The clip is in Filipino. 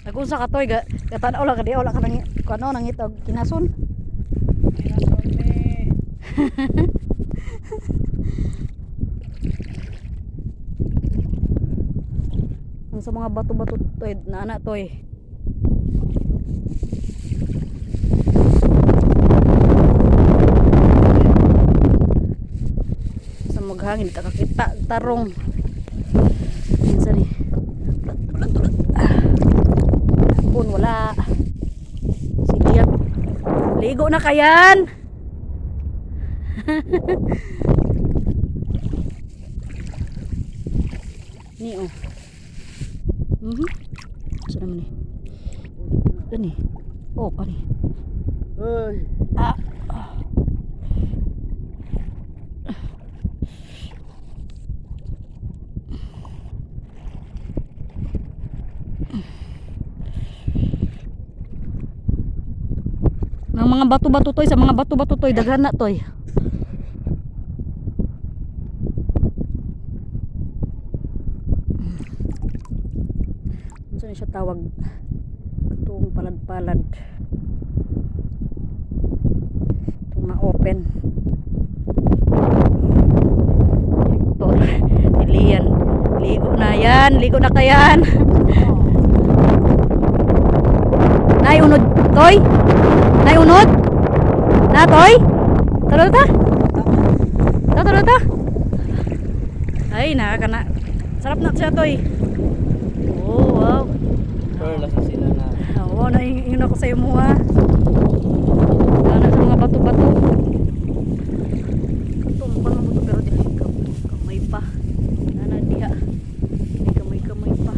Nagunsa ka toy gatanaw lang kadi wala ka nang kuno nang itog kinason. Ang sa mga bato-bato toy na ana toy. Sa maghangin kakakita tarong. Minsan ni. Tulad. Pun wala. Sige yan. Ligo na kayan. Ni oh. Saan naman eh? Kani. Oh, kani. Ay. Ng mga bato-bato toy, sa mga bato-bato toy, daghan na toy. Ano siya tawag? Itong palad-palad. Itong na-open. Ito, niliyan. Ligo na yan. Ligo na kayan. Nay, unod. Toy? Nay, unod? Na, toy? Taro ta? Taro ta? Ay, nakakana. Sarap na siya, toy. Oh, wow. Pearl sa sila na. Oo, naiingin ako sa iyo mo ha. Wala na sa mga bato-bato. Ito, mukha ng bato pero dili kamay pa. Nana diha. Kamay pa.